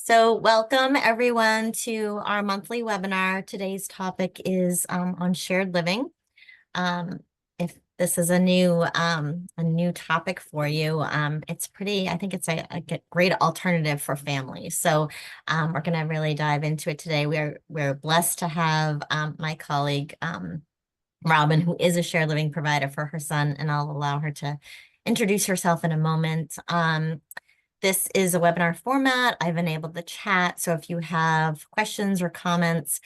So welcome everyone to our monthly webinar. Today's topic is on shared living. If this is a new topic for you, it's pretty, I think it's a great alternative for families. So we're going to really dive into it today. We're blessed to have my colleague Robin, who is a shared living provider for her son, and I'll allow her to introduce herself in a moment. This is a webinar format. I've enabled the chat, so if you have questions or comments,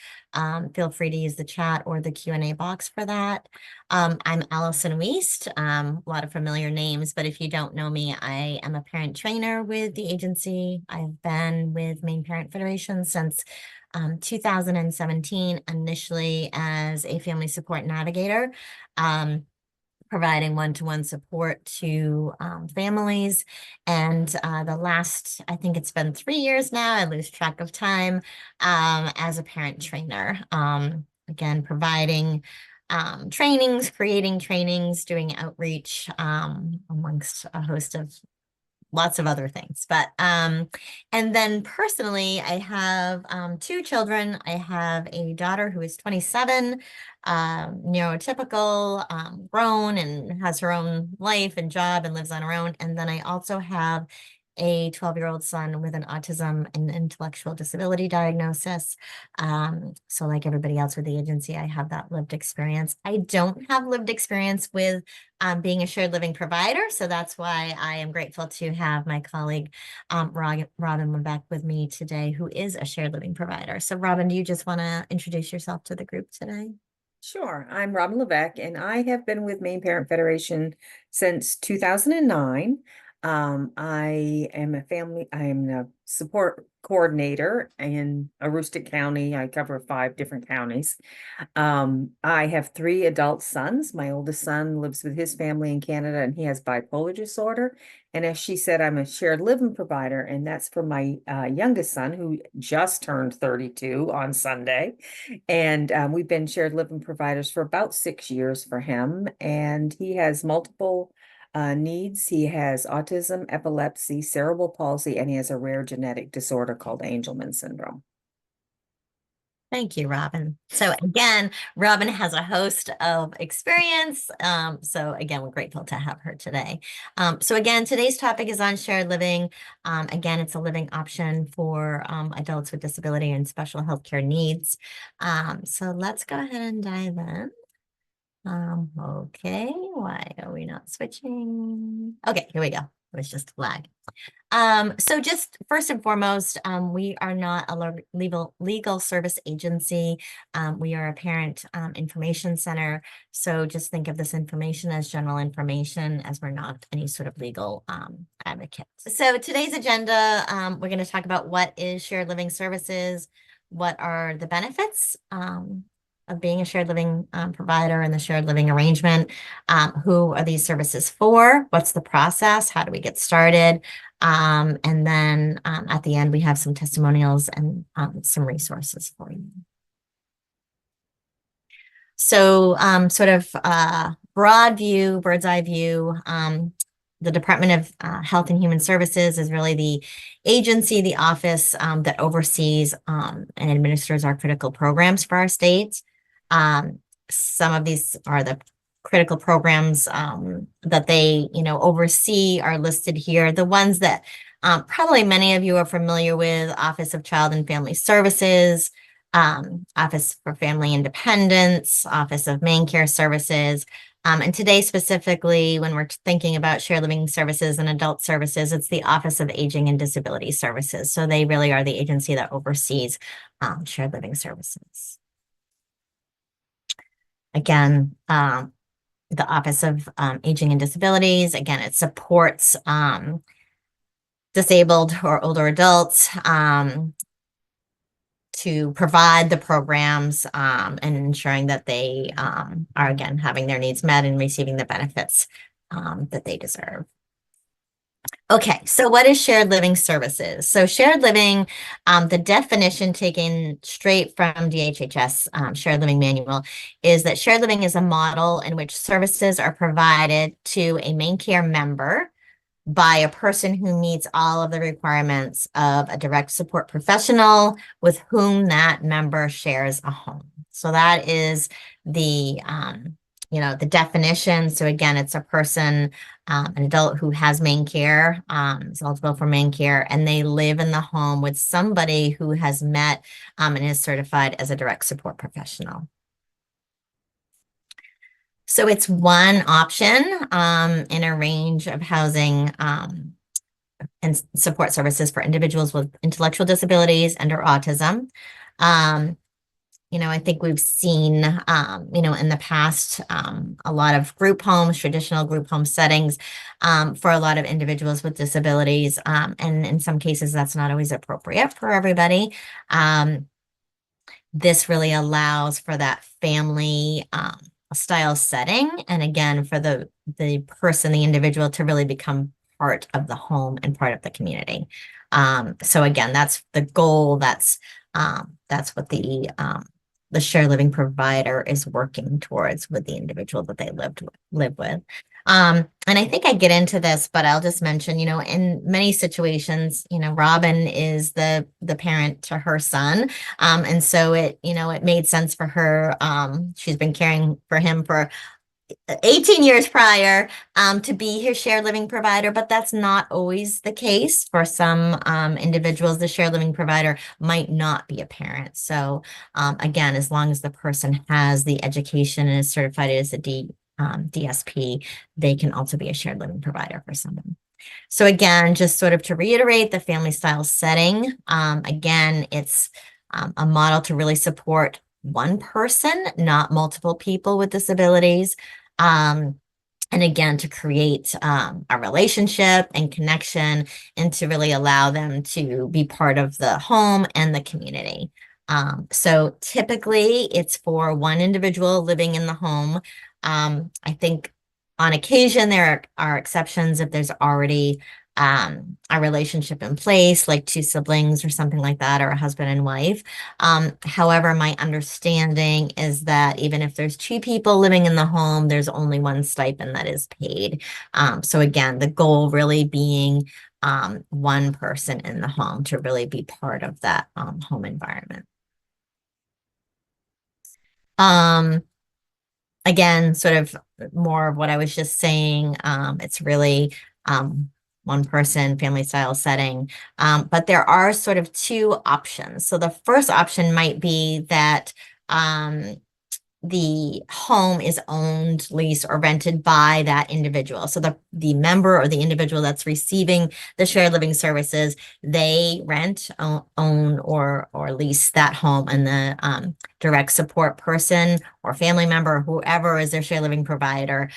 feel free to use the chat or the Q&A box for that. I'm Allison Wiest, a lot of familiar names, but if you don't know me, I am a parent trainer with the agency. I've been with Maine Parent Federation since 2017, initially as a family support navigator. Providing one-to-one support to families. And the last, I think it's been 3 years now, I lose track of time, as a parent trainer. Again, providing trainings, creating trainings, doing outreach amongst a host of lots of other things. And then personally, I have two children. I have a daughter who is 27, neurotypical, grown, and has her own life and job and lives on her own. And then I also have a 12-year-old son with an autism and intellectual disability diagnosis. So like everybody else with the agency, I have that lived experience. I don't have lived experience with being a shared living provider. So that's why I am grateful to have my colleague, Robin Levesque, with me today, who is a shared living provider. So Robin, do you just want to introduce yourself to the group today? Sure. I'm Robin Levesque, and I have been with Maine Parent Federation since 2009. I am a support coordinator in Aroostook County. I cover 5 different counties. I have 3 adult sons. My oldest son lives with his family in Canada, and he has bipolar disorder. And as she said, I'm a shared living provider, and that's for my youngest son, who just turned 32 on Sunday. And we've been shared living providers for about 6 years for him. And he has multiple needs. He has autism, epilepsy, cerebral palsy, and he has a rare genetic disorder called Angelman syndrome. Thank you, Robin. So again, Robin has a host of experience. So again, we're grateful to have her today. So again, today's topic is on shared living. Again, it's a living option for adults with disability and special healthcare needs. So let's go ahead and dive in. Okay, why are we not switching? Okay, here we go. It was just a lag. So just first and foremost, we are not a legal service agency. We are a parent information center. So just think of this information as general information, as we're not any sort of legal advocate. So today's agenda, we're going to talk about what is shared living services, what are the benefits of being a shared living provider and the shared living arrangement. Who are these services for? What's the process? How do we get started? And then at the end, we have some testimonials and some resources for you. So sort of broad view, bird's eye view, the Department of Health and Human Services is really the agency, the office that oversees and administers our critical programs for our states. Some of these are the critical programs that they, oversee are listed here. The ones that probably many of you are familiar with: Office of Child and Family Services, Office for Family Independence, Office of Main Care Services. And today specifically, when we're thinking about shared living services and adult services, it's the Office of Aging and Disability Services. So they really are the agency that oversees shared living services. Again, the Office of Aging and Disabilities, again, it supports disabled or older adults to provide the programs and ensuring that they are, again, having their needs met and receiving the benefits that they deserve. Okay, so what is shared living services? So shared living, the definition taken straight from DHHS Shared Living Manual is that shared living is a model in which services are provided to a main care member by a person who meets all of the requirements of a direct support professional with whom that member shares a home. So that is the definition. So again, it's a person, an adult who has main care, is eligible for main care, and they live in the home with somebody who has met, and is certified as a direct support professional. So it's one option, in a range of housing, and support services for individuals with intellectual disabilities and or autism. Um, I think we've seen, in the past, a lot of group homes, traditional group home settings, for a lot of individuals with disabilities. And in some cases, that's not always appropriate for everybody. This really allows for that family, style setting. And again, for the person, the individual to really become part of the home and part of the community. So again, that's the goal. That's what the shared living provider is working towards with the individual that they live with. And I think I get into this, but I'll just mention, in many situations, Robin is the parent to her son. And so it made sense for her. She's been caring for him for 18 years prior, to be his shared living provider, but that's not always the case. For some individuals, the shared living provider might not be a parent. So again, as long as the person has the education and is certified as a DSP, they can also be a shared living provider for someone. So again, just sort of to reiterate the family style setting, again, it's a model to really support one person, not multiple people with disabilities. Um, and again, to create a relationship and connection, and to really allow them to be part of the home and the community. So typically it's for one individual living in the home. I think on occasion there are exceptions if there's already a relationship in place, like two siblings or something like that, or a husband and wife. However, my understanding is that even if there's two people living in the home, there's only one stipend that is paid. So again, the goal really being one person in the home to really be part of that home environment. Um, Again, sort of more of what I was just saying. It's really one person family style setting. But there are sort of two options. So the first option might be that the home is owned, leased, or rented by that individual. So the member or the individual that's receiving the shared living services, they rent, own, or lease that home, and the direct support person or family member, or whoever is their shared living provider,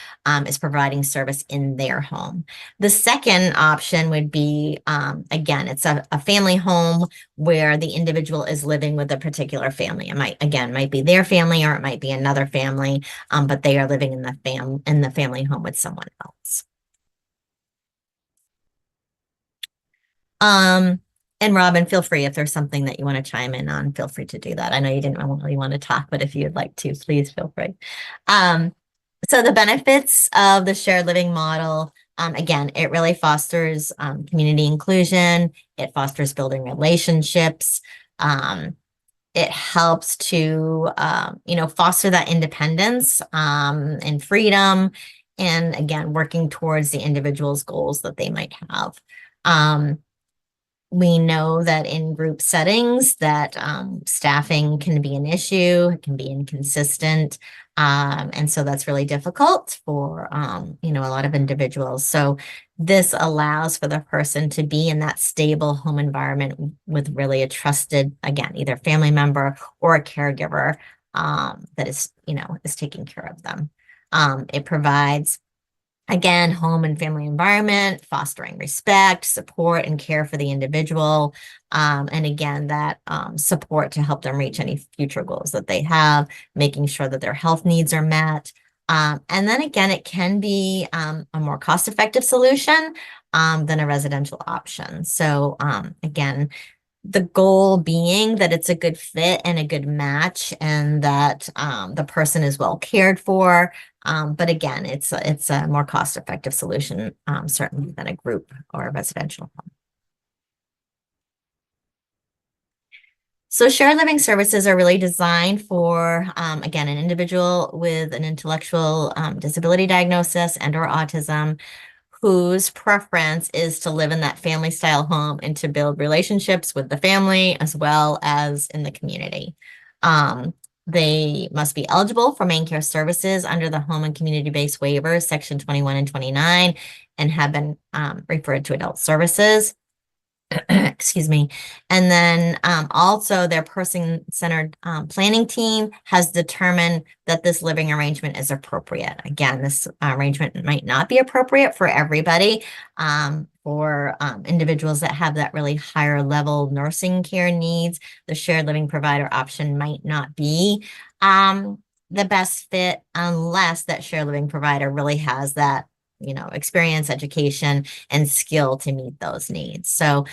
is providing service in their home. The second option would be, again, it's a family home where the individual is living with a particular family. It might be their family, or it might be another family, but they are living in the family home with someone else. And Robin, feel free if there's something that you want to chime in on, feel free to do that. I know you didn't really want to talk, but if you'd like to, please feel free. So the benefits of the shared living model, again, it really fosters community inclusion. It fosters building relationships. It helps to, foster that independence and freedom. And again, working towards the individual's goals that they might have. We know that in group settings that staffing can be an issue, it can be inconsistent. And so that's really difficult for, a lot of individuals. So this allows for the person to be in that stable home environment with really a trusted, again, either family member or a caregiver that is taking care of them. It provides, again, home and family environment, fostering respect, support, and care for the individual. And again, that support to help them reach any future goals that they have, making sure that their health needs are met. And then again, it can be a more cost-effective solution than a residential option. So again, the goal being that it's a good fit and a good match, and that the person is well cared for, But again, it's a more cost-effective solution, certainly than a group or a residential home. So shared living services are really designed for, again, an individual with an intellectual disability diagnosis and or autism whose preference is to live in that family style home and to build relationships with the family as well as in the community. Um, they must be eligible for main care services under the home and community-based waivers, section 21 and 29, and have been referred to adult services. Excuse me. And then also their person-centered planning team has determined that this living arrangement is appropriate. Again, this arrangement might not be appropriate for everybody. For individuals that have that really higher level nursing care needs, the shared living provider option might not be the best fit unless that shared living provider really has that, experience, education, and skill to meet those needs. So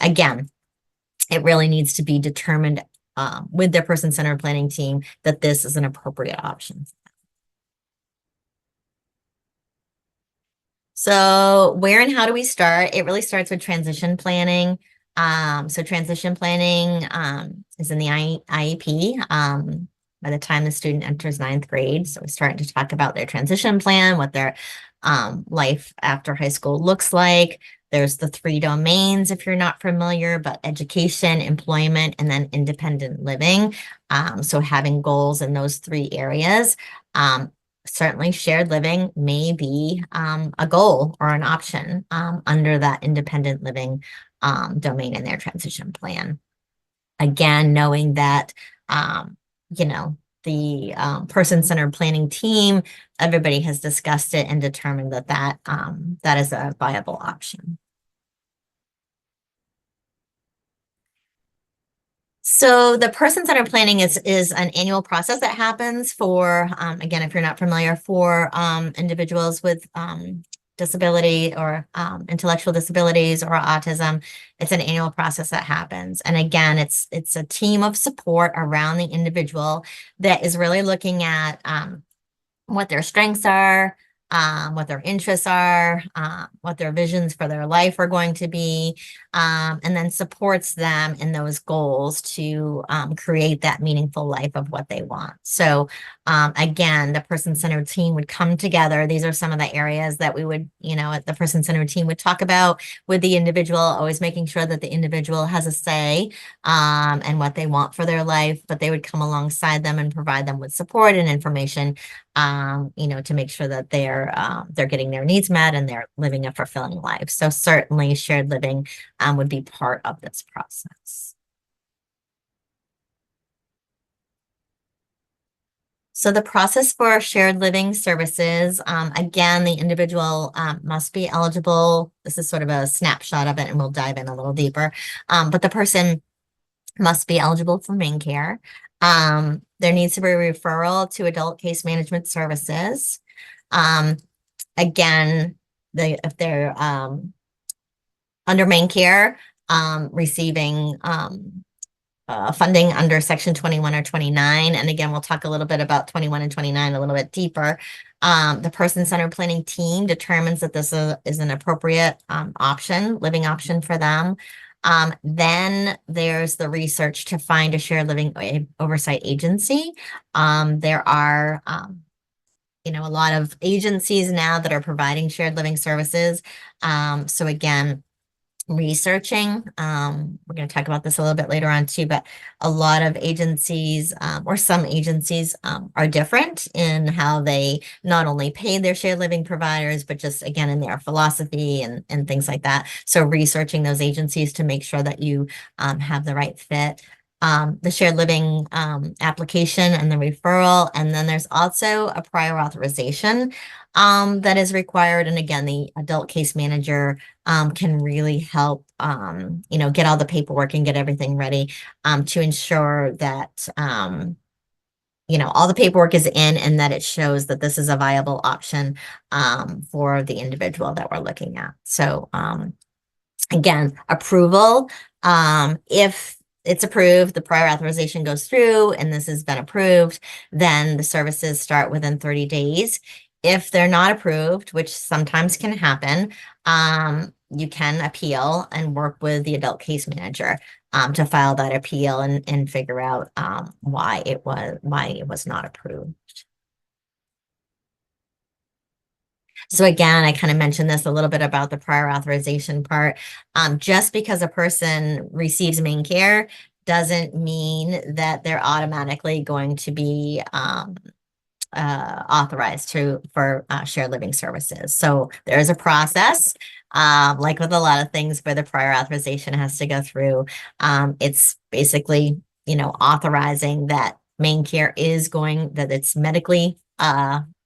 again, it really needs to be determined with their person-centered planning team that this is an appropriate option. So where and how do we start? It really starts with transition planning. So transition planning is in the IEP by the time the student enters ninth grade. So we're starting to talk about their transition plan, what their life after high school looks like. There's the 3 domains, if you're not familiar, but education, employment, and then independent living. So having goals in those 3 areas. Certainly shared living may be a goal or an option under that independent living domain in their transition plan. Again, knowing that, you know, the person-centered planning team, everybody has discussed it and determined that that is a viable option. So the person-centered planning is an annual process that happens for, again, if you're not familiar, for individuals with disability or intellectual disabilities or autism. It's an annual process that happens. And again, it's a team of support around the individual that is really looking at what their strengths are, what their interests are, what their visions for their life are going to be, and then supports them in those goals to create that meaningful life of what they want. So again, the person-centered team would come together. These are some of the areas that we would, the person-centered team would talk about with the individual, always making sure that the individual has a say and what they want for their life, but they would come alongside them and provide them with support and information to make sure that they're getting their needs met and they're living a fulfilling life. So certainly shared living would be part of this process. So the process for shared living services, again, the individual must be eligible. This is sort of a snapshot of it, and we'll dive in a little deeper. But the person must be eligible for main care. There needs to be a referral to adult case management services. Again, if they're under main care, receiving funding under section 21 or 29. And again, we'll talk a little bit about 21 and 29 a little bit deeper. The person-centered planning team determines that this is an appropriate living option for them. Then there's the research to find a shared living oversight agency. There are a lot of agencies now that are providing shared living services. So again, researching, we're going to talk about this a little bit later on too, but a lot of agencies or some agencies are different in how they not only pay their shared living providers, but just again in their philosophy and things like that. So researching those agencies to make sure that you have the right fit. The shared living application and the referral. And then there's also a prior authorization that is required. And again, the adult case manager can really help, get all the paperwork and get everything ready to ensure that, all the paperwork is in and that it shows that this is a viable option for the individual that we're looking at. So again, approval, if it's approved, the prior authorization goes through, and this has been approved, then the services start within 30 days. If they're not approved, which sometimes can happen, you can appeal and work with the adult case manager to file that appeal and figure out why it was not approved. So again, I kind of mentioned this a little bit about the prior authorization part. Just because a person receives main care doesn't mean that they're automatically going to be authorized for shared living services. So there is a process, like with a lot of things where the prior authorization has to go through. It's basically, authorizing that main care that it's medically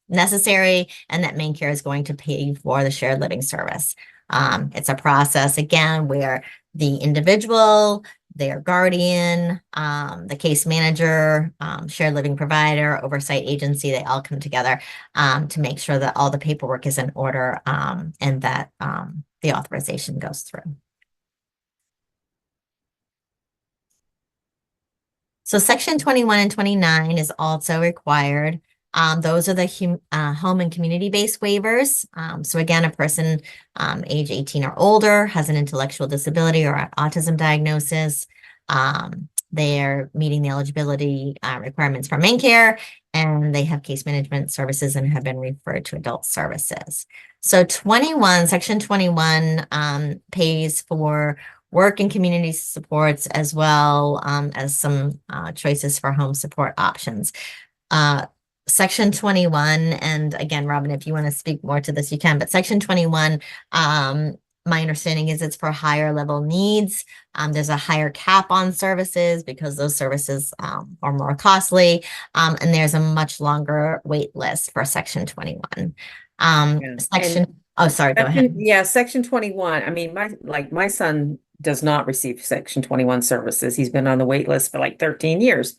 necessary and that main care is going to pay for the shared living service. It's a process again where the individual, their guardian, the case manager, shared living provider, oversight agency, they all come together to make sure that all the paperwork is in order and that the authorization goes through. So Section 21 and 29 is also required. Those are the home and community-based waivers. So again, a person age 18 or older has an intellectual disability or autism diagnosis. They're meeting the eligibility requirements for main care, and they have case management services and have been referred to adult services. So Section 21 pays for work and community supports as well as some choices for home support options. Section 21, and again, Robin, if you want to speak more to this, you can, but Section 21, my understanding is it's for higher level needs. There's a higher cap on services because those services are more costly, and there's a much longer wait list for Section 21. Oh, sorry, go ahead. Yeah, Section 21. I mean, my son does not receive Section 21 services. He's been on the wait list for like 13 years.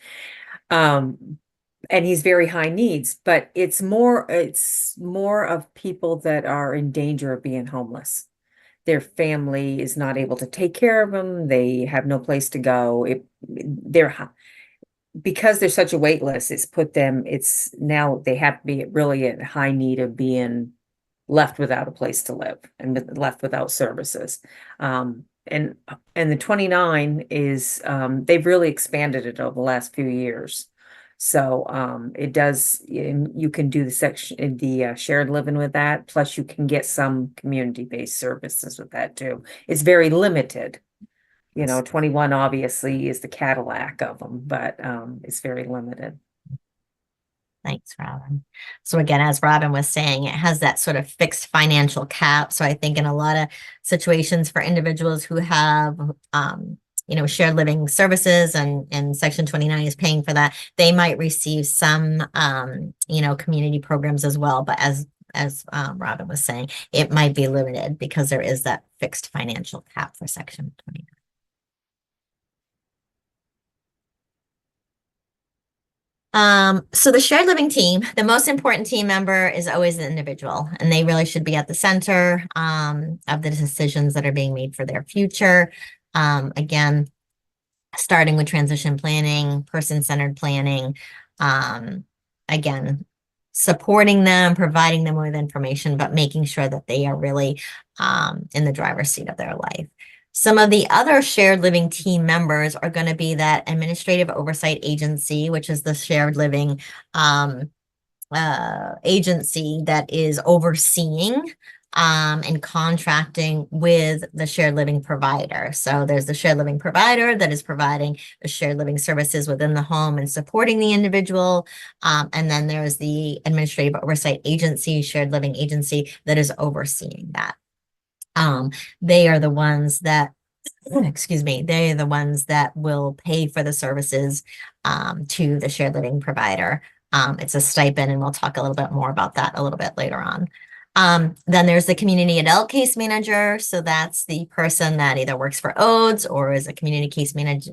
And he's very high needs, but it's more of people that are in danger of being homeless. Their family is not able to take care of them. They have no place to go. Because there's such a wait list, it's now they have to be really in high need of being left without a place to live and left without services. And the 29 is they've really expanded it over the last few years. So it does, you can do the shared living with that, plus you can get some community-based services with that too. It's very limited. 21 obviously is the Cadillac of them, but it's very limited. Thanks, Robin. So again, as Robin was saying, it has that sort of fixed financial cap. So I think in a lot of situations for individuals who have, shared living services and Section 29 is paying for that, they might receive some, community programs as well. But as Robin was saying, it might be limited because there is that fixed financial cap for Section 29. So the shared living team, the most important team member is always the individual, and they really should be at the center of the decisions that are being made for their future. Again, starting with transition planning, person-centered planning, again, supporting them, providing them with information, but making sure that they are really in the driver's seat of their life. Some of the other shared living team members are going to be that administrative oversight agency, which is the shared living agency that is overseeing and contracting with the shared living provider. So there's the shared living provider that is providing the shared living services within the home and supporting the individual. And then there's the administrative oversight agency, shared living agency that is overseeing that. They are the ones that, excuse me, they are the ones that will pay for the services to the shared living provider. It's a stipend, and we'll talk a little bit more about that a little bit later on. Then there's the community adult case manager. So that's the person that either works for ODES or is a community case manager,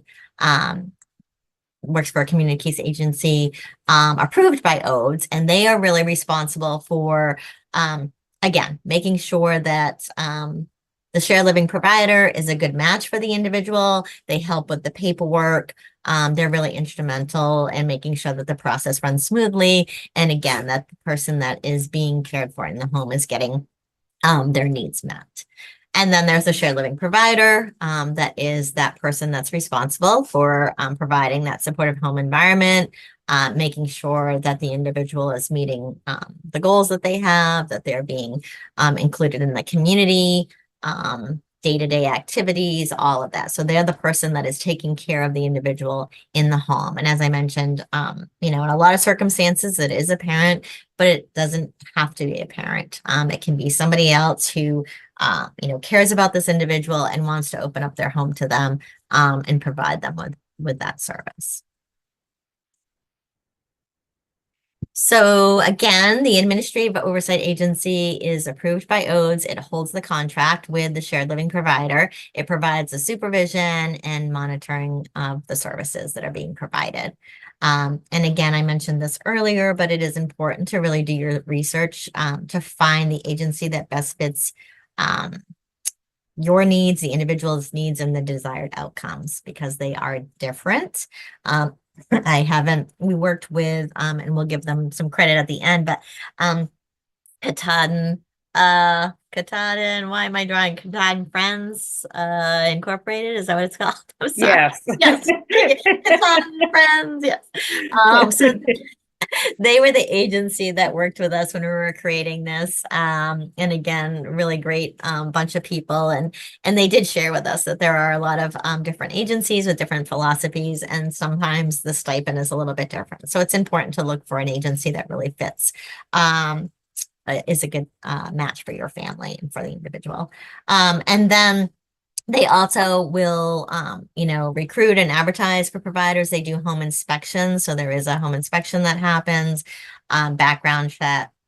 works for a community case agency approved by ODES, and they are really responsible for, again, making sure that The shared living provider is a good match for the individual. They help with the paperwork. They're really instrumental in making sure that the process runs smoothly. And again, that the person that is being cared for in the home is getting their needs met. And then there's a shared living provider that is that person that's responsible for providing that supportive home environment, making sure that the individual is meeting the goals that they have, that they're being included in the community, day-to-day activities, all of that. So they're the person that is taking care of the individual in the home. And as I mentioned, in a lot of circumstances, it is a parent, but it doesn't have to be a parent. It can be somebody else who, cares about this individual and wants to open up their home to them and provide them with that service. So again, the Administrative Oversight Agency is approved by ODES. It holds the contract with the shared living provider. It provides the supervision and monitoring of the services that are being provided. And again, I mentioned this earlier, but it is important to really do your research to find the agency that best fits your needs, the individual's needs, and the desired outcomes because they are different. We worked with, and we'll give them some credit at the end, but Katahdin, why am I drawing Katahdin Friends Incorporated? Is that what it's called? I'm sorry. Yes. Yes. Katahdin Friends, yes. So they were the agency that worked with us when we were creating this. And again, really great bunch of people. And they did share with us that there are a lot of different agencies with different philosophies, and sometimes the stipend is a little bit different. So it's important to look for an agency that really fits. Is a good match for your family and for the individual. And then they also will, recruit and advertise for providers. They do home inspections. So there is a home inspection that happens, background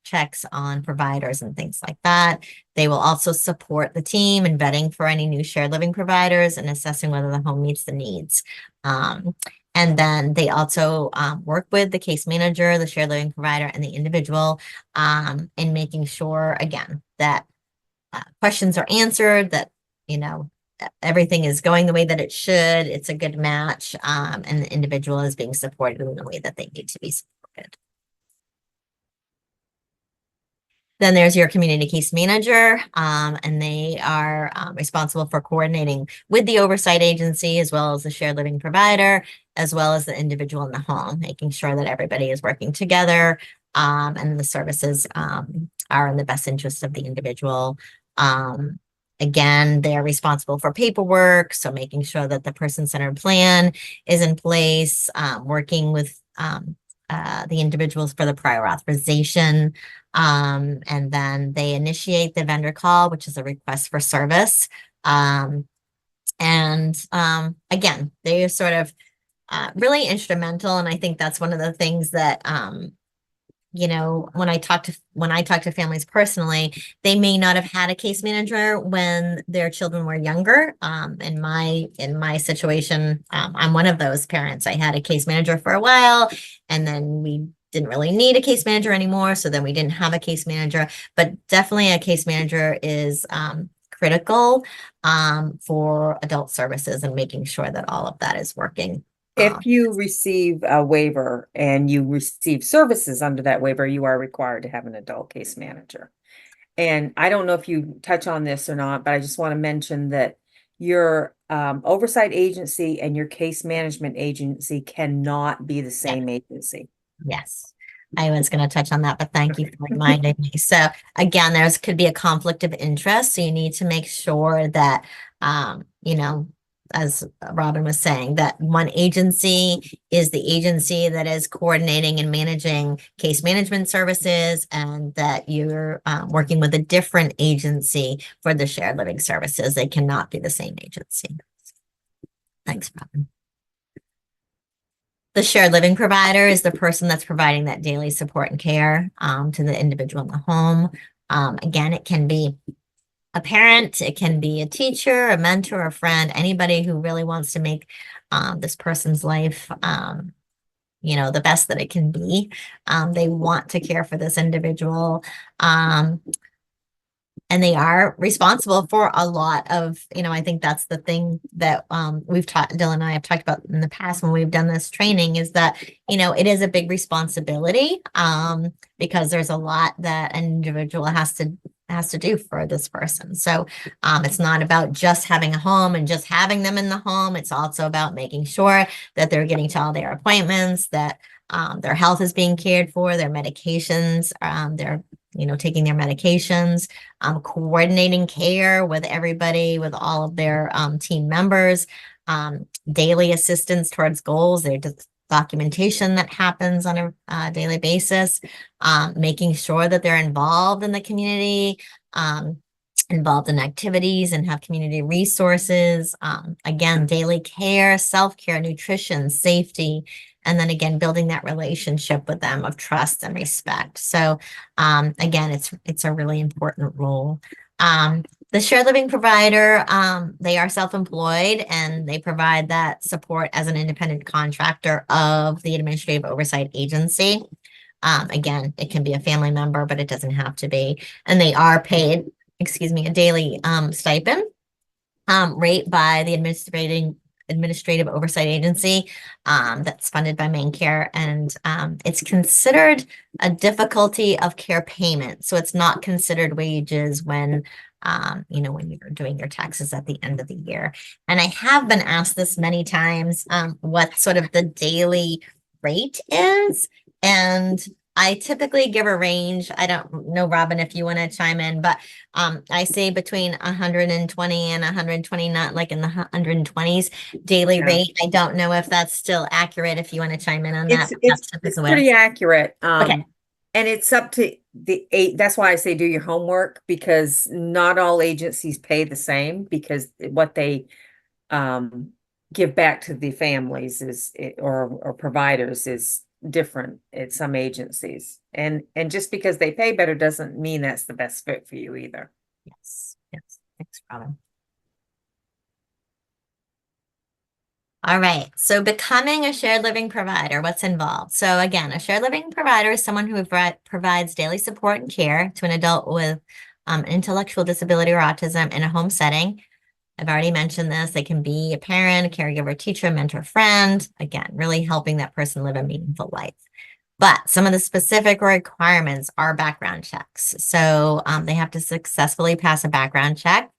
checks on providers and things like that. They will also support the team in vetting for any new shared living providers and assessing whether the home meets the needs. And then they also work with the case manager, the shared living provider, and the individual in making sure, again, that questions are answered, that, everything is going the way that it should. It's a good match, and the individual is being supported in the way that they need to be supported. Then there's your community case manager, and they are responsible for coordinating with the oversight agency as well as the shared living provider, as well as the individual in the home, making sure that everybody is working together and the services are in the best interest of the individual. Again, they are responsible for paperwork, so making sure that the person-centered plan is in place, working with the individuals for the prior authorization. And then they initiate the vendor call, which is a request for service. Again, they are sort of really instrumental. And I think that's one of the things that, when I talk to families personally, they may not have had a case manager when their children were younger. In my situation, I'm one of those parents. I had a case manager for a while, and then we didn't really need a case manager anymore. So then we didn't have a case manager, but definitely a case manager is critical for adult services and making sure that all of that is working. If you receive a waiver and you receive services under that waiver, you are required to have an adult case manager. And I don't know if you touch on this or not, but I just want to mention that your oversight agency and your case management agency cannot be the same agency. Yes, I was going to touch on that, but thank you for reminding me. So again, could be a conflict of interest. So you need to make sure that, as Robin was saying, that one agency is the agency that is coordinating and managing case management services, and that you're working with a different agency for the shared living services. They cannot be the same agency. Thanks, Robin. The shared living provider is the person that's providing that daily support and care to the individual in the home. Again, it can be a parent, it can be a teacher, a mentor, a friend, anybody who really wants to make this person's life, the best that it can be. They want to care for this individual. And they are responsible for a lot of, I think that's the thing that we've taught, Dylan and I have talked about in the past when we've done this training, is that, it is a big responsibility, because there's a lot that an individual has to do for this person. So it's not about just having a home and just having them in the home. It's also about making sure that they're getting to all their appointments, that their health is being cared for, their medications, they're taking their medications, coordinating care with everybody, with all of their team members, daily assistance towards goals, their documentation that happens on a daily basis, making sure that they're involved in the community, involved in activities and have community resources. Again, daily care, self-care, nutrition, safety, and then again, building that relationship with them of trust and respect. So again, it's a really important role. The shared living provider, they are self-employed and they provide that support as an independent contractor of the administrative oversight agency. Again, it can be a family member, but it doesn't have to be. And they are paid, a daily stipend rate by the administrative oversight agency, that's funded by Maine Care, and it's considered a difficulty of care payment. So it's not considered wages when when you're doing your taxes at the end of the year. And I have been asked this many times, what sort of the daily rate is. And I typically give a range. I don't know, Robin, if you want to chime in, but I say between 120 and 129, like in the 120s daily Yeah. rate. I don't know if that's still accurate, if you want to chime in on that. It's pretty accurate. Okay. And it's up to the eight. That's why I say do your homework, because not all agencies pay the same, because what they give back to the families or providers is different at some agencies. And just because they pay better doesn't mean that's the best fit for you either. Yes. Yes. Thanks, Robin. All right. So becoming a shared living provider, what's involved? So again, a shared living provider is someone who provides daily support and care to an adult with intellectual disability or autism in a home setting. I've already mentioned this. They can be a parent, a caregiver, teacher, mentor, friend. Again, really helping that person live a meaningful life. But some of the specific requirements are background checks. So they have to successfully pass a background check.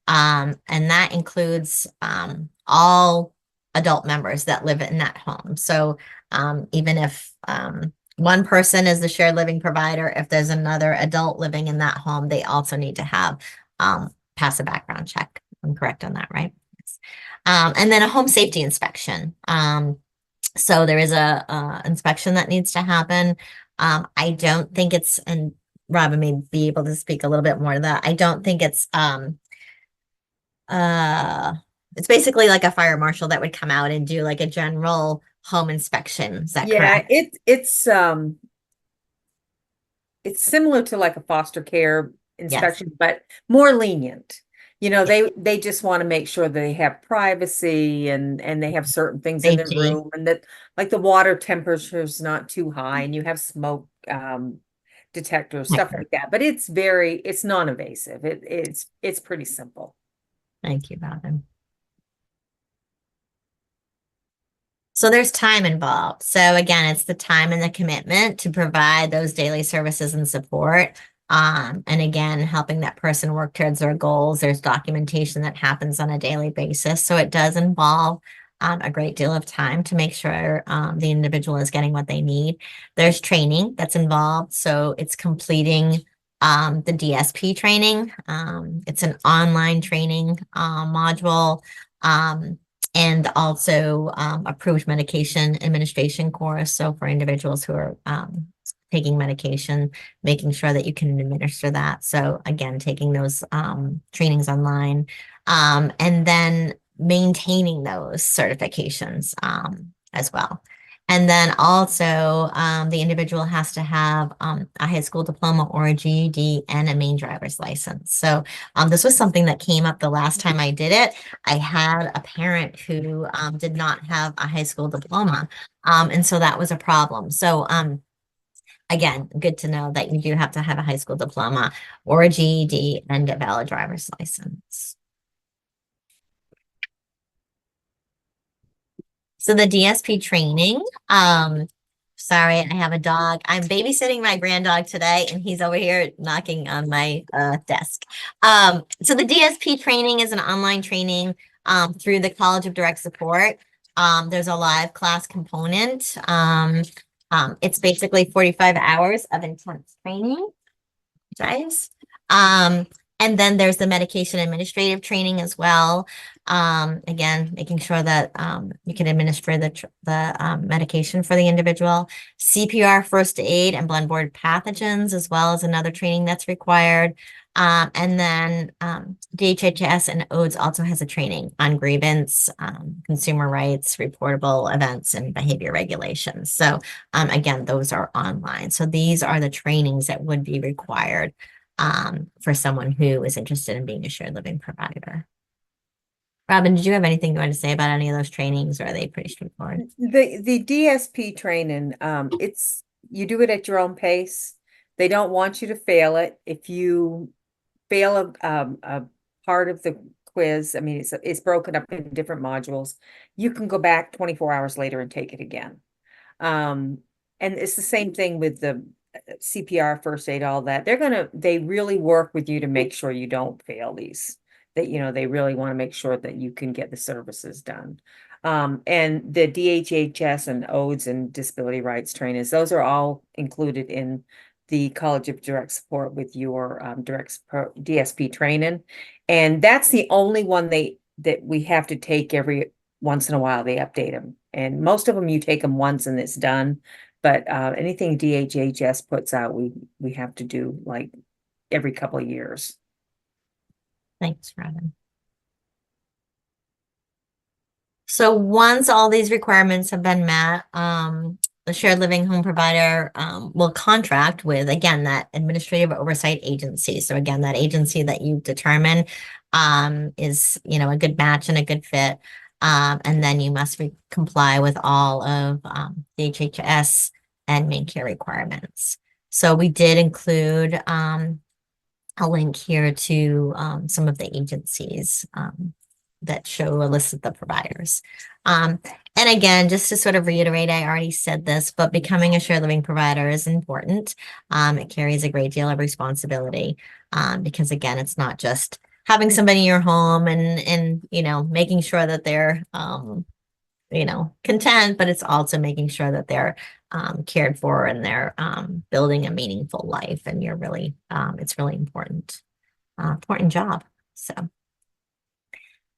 And that includes all adult members that live in that home. So even if one person is the shared living provider, if there's another adult living in that home, they also need to have pass a background check. I'm correct on that, right? Yes. And then a home safety inspection. So there is a inspection that needs to happen. I don't think and Robin may be able to speak a little bit more to that. I don't think it's basically like a fire marshal that would come out and do like a general home inspection. Is that correct? It's similar to like a foster care Yes. inspection, but more lenient. They just want to make sure they have privacy and they have certain things in the Safety. room, and that like the water temperature is not too high and you have smoke detectors, stuff like that. But it's non-invasive. It's pretty simple. Thank you, Robin. So there's time involved. So again, it's the time and the commitment to provide those daily services and support. And again, helping that person work towards their goals. There's documentation that happens on a daily basis. So it does involve a great deal of time to make sure the individual is getting what they need. There's training that's involved. So it's completing the DSP training. It's an online training module. And also approved medication administration course. So for individuals who are taking medication, making sure that you can administer that. So again, taking those trainings online, and then maintaining those certifications as well. And then also the individual has to have a high school diploma or a GED and a Maine driver's license. So this was something that came up the last time I did it. I had a parent who did not have a high school diploma. And so that was a problem. So again, good to know that you do have to have a high school diploma or a GED and a valid driver's license. So the DSP training, sorry, I have a dog. I'm babysitting my grand dog today, and he's over here knocking on my desk. So the DSP training is an online training through the College of Direct Support. There's a live class component. It's basically 45 hours of intense training, guys. And then there's the medication administrative training as well. Again, making sure that you can administer the medication for the individual. CPR, first aid, and bloodborne pathogens, as well as another training that's required. And then DHHS and ODES also has a training on grievance, consumer rights, reportable events, and behavior regulations. So again, those are online. So these are the trainings that would be required for someone who is interested in being a shared living provider. Robin, did you have anything you want to say about any of those trainings, or are they pretty straightforward? The DSP training, it's you do it at your own pace. They don't want you to fail it. If you fail a part of the quiz, I mean, it's broken up in different modules. You can go back 24 hours later and take it again. And it's the same thing with the CPR, first aid, all that. They really work with you to make sure you don't fail these. That, they really want to make sure that you can get the services done. And the DHHS and ODES and disability rights trainers, those are all included in the College of Direct Support with your DSP training. And that's the only one that we have to take every once in a while. They update them. And most of them you take them once and it's done. But anything DHHS puts out, we have to do like every couple of years. Thanks, Robin. So once all these requirements have been met, the shared living home provider will contract with, again, that administrative oversight agency. So again, that agency that you determine is, a good match and a good fit. And then you must comply with all of the HHS and main care requirements. So we did include a link here to some of the agencies that show a list of the providers. And again, just to sort of reiterate, I already said this, but becoming a shared living provider is important. It carries a great deal of responsibility because again, it's not just having somebody in your home and making sure that they're content, but it's also making sure that they're cared for and they're building a meaningful life. And it's really important job. So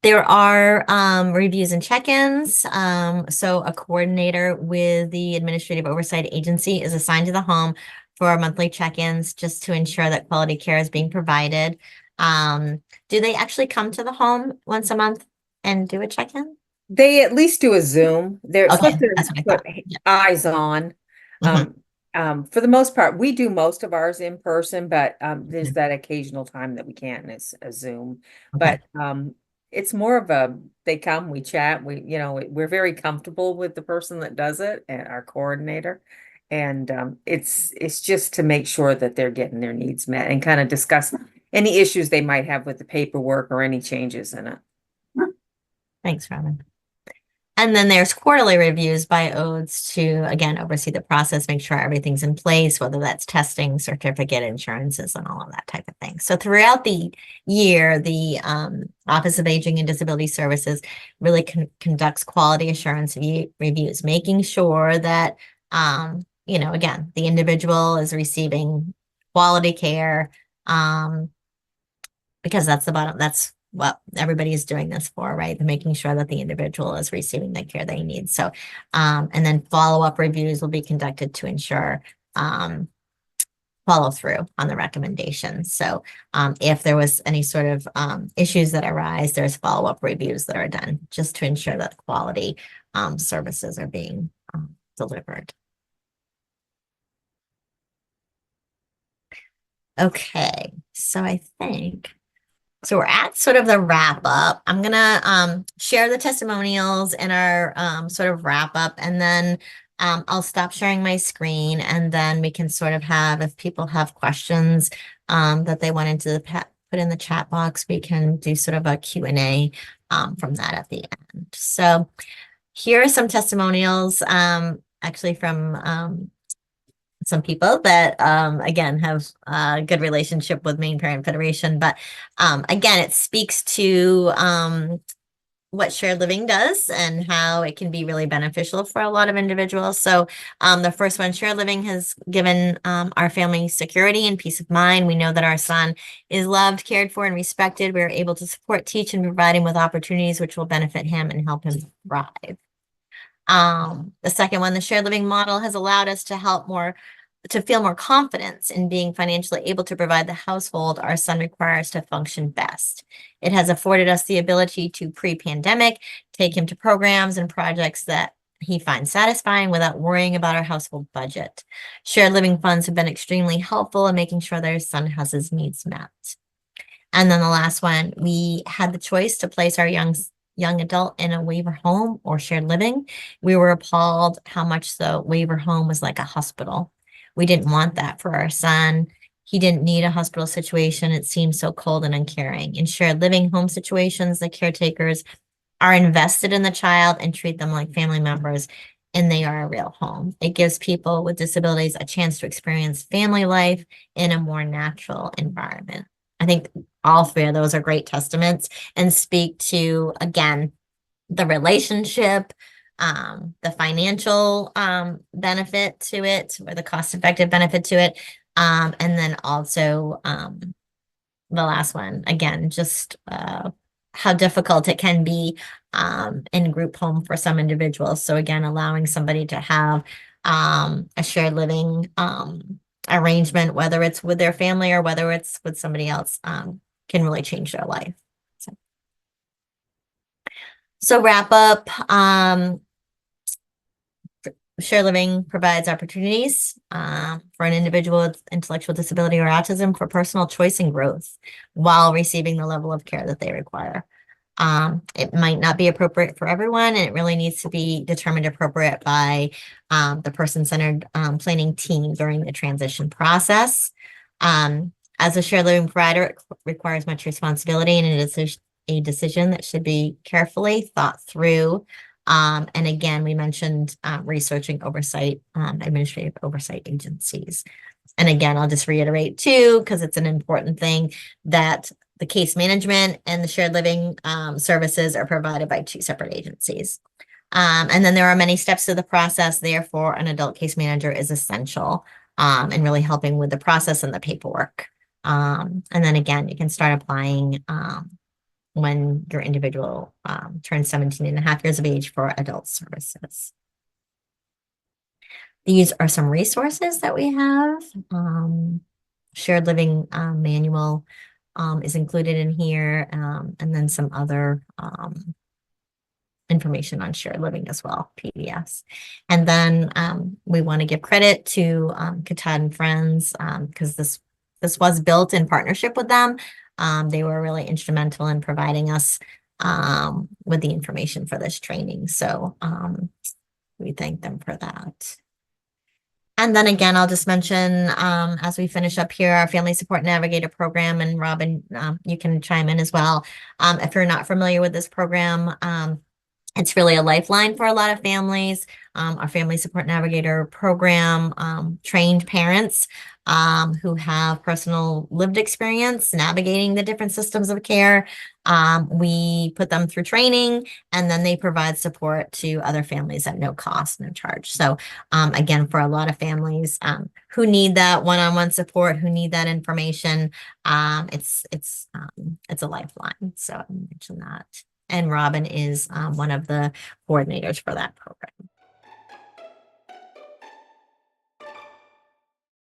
there are reviews and check-ins. So a coordinator with the administrative oversight agency is assigned to the home for monthly check-ins just to ensure that quality care is being provided. Do they actually come to the home once a month and do a check-in? They at least do a Zoom. They're Okay, supposed to that's what I put thought. Yeah. eyes on. For the most part, we do most of ours in person, but there's that occasional time that we can't, and it's a Zoom. Okay. But it's more of they come, we chat, we're very comfortable with the person that does it and our coordinator. And it's just to make sure that they're getting their needs met and kind of discuss any issues they might have with the paperwork or any changes in it. Thanks, Robin. And then there's quarterly reviews by ODES to, again, oversee the process, make sure everything's in place, whether that's testing, certificate, insurances, and all of that type of thing. So throughout the year, the Office of Aging and Disability Services really conducts quality assurance reviews, making sure that, again, the individual is receiving quality care because that's what everybody is doing this for, right? They're making sure that the individual is receiving the care they need. So, and then follow-up reviews will be conducted to ensure follow through on the recommendations. So, if there was any sort of issues that arise, there's follow-up reviews that are done just to ensure that quality services are being delivered. Okay, so I think so we're at sort of the wrap up. I'm gonna share the testimonials in our sort of wrap up, and then I'll stop sharing my screen and then we can sort of have, if people have questions that they want into the put in the chat box, we can do sort of a Q&A from that at the end. So here are some testimonials actually from some people that again have a good relationship with Maine Parent Federation, but again, it speaks to what shared living does and how it can be really beneficial for a lot of individuals. So the first one, shared living has given our family security and peace of mind. We know that our son is loved, cared for, and respected. We're able to support, teach, and provide him with opportunities which will benefit him and help him thrive. The second one, the shared living model has allowed us to feel more confidence in being financially able to provide the household our son requires to function best. It has afforded us the ability to pre-pandemic take him to programs and projects that he finds satisfying without worrying about our household budget. Shared living funds have been extremely helpful in making sure that our son has his needs met. And then the last one, we had the choice to place our young adult in a waiver home or shared living. We were appalled how much the waiver home was like a hospital. We didn't want that for our son. He didn't need a hospital situation. It seemed so cold and uncaring. In shared living home situations, the caretakers are invested in the child and treat them like family members, and they are a real home. It gives people with disabilities a chance to experience family life in a more natural environment. I think all three of those are great testaments and speak to, again, the relationship, the financial benefit to it, or the cost-effective benefit to it, and then also the last one, again, just how difficult it can be in group home for some individuals. So again, allowing somebody to have a shared living arrangement, whether it's with their family or whether it's with somebody else, can really change their life. So wrap up, shared living provides opportunities for an individual with intellectual disability or autism for personal choice and growth while receiving the level of care that they require. It might not be appropriate for everyone, and it really needs to be determined appropriate by the person-centered planning team during the transition process. As a shared living provider, it requires much responsibility, and it is a decision that should be carefully thought through. And again, we mentioned researching oversight, administrative oversight agencies. And again, I'll just reiterate too, because it's an important thing, that the case management and the shared living services are provided by two separate agencies. And then there are many steps to the process. Therefore, an adult case manager is essential in really helping with the process and the paperwork. And then again, you can start applying when your individual turns 17 and a half years of age for adult services. These are some resources that we have. Shared living manual is included in here, and then some other information on shared living as well, PDFs. And then we want to give credit to Katad and Friends because this was built in partnership with them. They were really instrumental in providing us with the information for this training. So we thank them for that. And then again, I'll just mention as we finish up here, our Family Support Navigator program, and Robin, you can chime in as well. If you're not familiar with this program, it's really a lifeline for a lot of families. Our Family Support Navigator program trained parents who have personal lived experience navigating the different systems of care. We put them through training, and then they provide support to other families at no cost, no charge. So again, for a lot of families who need that one-on-one support, who need that information, it's a lifeline. So I mentioned that. And Robin is one of the coordinators for that program.